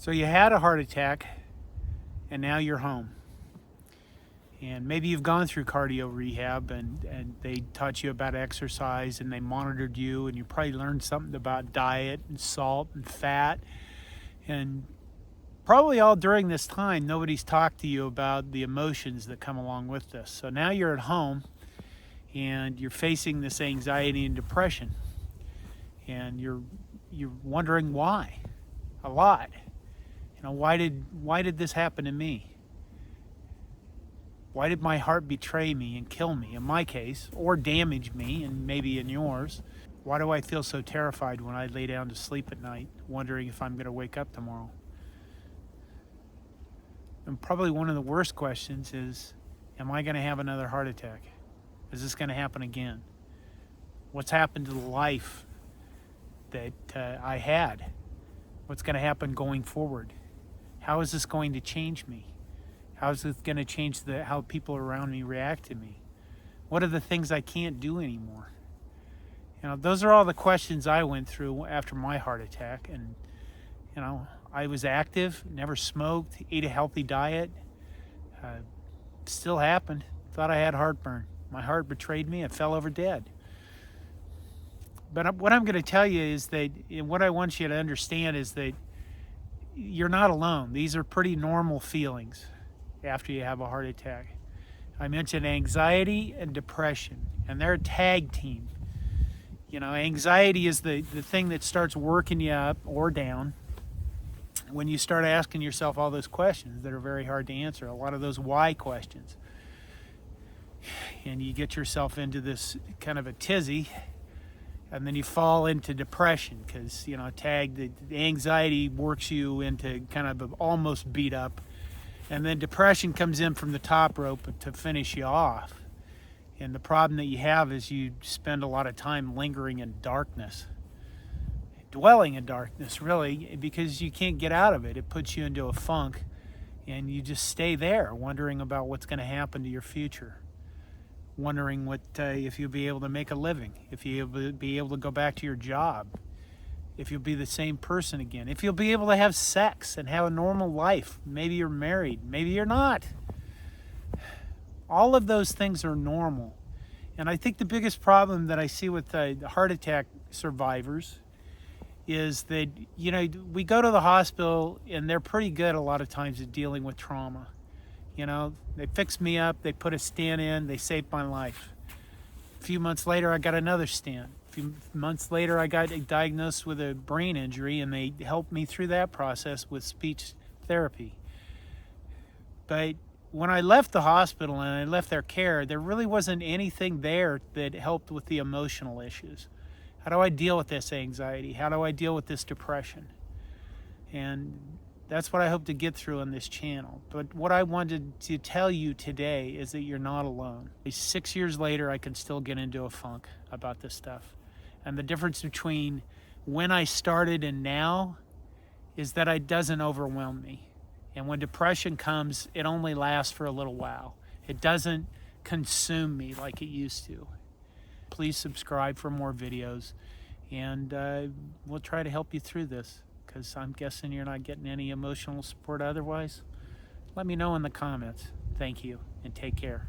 So you had a heart attack and now you're home. And maybe you've gone through cardio rehab and they taught you about exercise and they monitored you, and you probably learned something about diet and salt and fat. And probably all during this time, nobody's talked to you about the emotions that come along with this. So now you're at home and you're facing this anxiety and depression. And you're wondering why a lot. Why did this happen to me? Why did my heart betray me and kill me in my case, or damage me and maybe in yours? Why do I feel so terrified when I lay down to sleep at night, wondering if I'm going to wake up tomorrow? And probably one of the worst questions is, am I going to have another heart attack? Is this going to happen again? What's happened to the life that I had? What's going to happen going forward? How is this going to change me? How is this going to change how people around me react to me? What are the things I can't do anymore? Those are all the questions I went through after my heart attack. And, I was active, never smoked, ate a healthy diet. Still happened. Thought I had heartburn. My heart betrayed me. I fell over dead. But what I'm going to tell you is that, and what I want you to understand is that you're not alone. These are pretty normal feelings after you have a heart attack. I mentioned anxiety and depression, and they're a tag team. Anxiety is the thing that starts working you up or down when you start asking yourself all those questions that are very hard to answer, a lot of those why questions. And you get yourself into this kind of a tizzy, and then you fall into depression because, the anxiety works you into kind of almost beat up. And then depression comes in from the top rope to finish you off. And the problem that you have is you spend a lot of time lingering in darkness, dwelling in darkness, really, because you can't get out of it. It puts you into a funk, and you just stay there wondering about what's going to happen to your future. Wondering if you'll be able to make a living, if you'll be able to go back to your job, if you'll be the same person again, if you'll be able to have sex and have a normal life. Maybe you're married, maybe you're not. All of those things are normal. And I think the biggest problem that I see with the heart attack survivors is that, we go to the hospital and they're pretty good a lot of times at dealing with trauma. They fixed me up, they put a stent in, they saved my life. A few months later, I got another stent. A few months later, I got diagnosed with a brain injury, and they helped me through that process with speech therapy. But when I left the hospital and I left their care, there really wasn't anything there that helped with the emotional issues. How do I deal with this anxiety? How do I deal with this depression? And that's what I hope to get through on this channel. But what I wanted to tell you today is that you're not alone. 6 years later, I can still get into a funk about this stuff. And the difference between when I started and now is that it doesn't overwhelm me. And when depression comes, it only lasts for a little while. It doesn't consume me like it used to. Please subscribe for more videos, and we'll try to help you through this, because I'm guessing you're not getting any emotional support otherwise. Let me know in the comments. Thank you, and take care.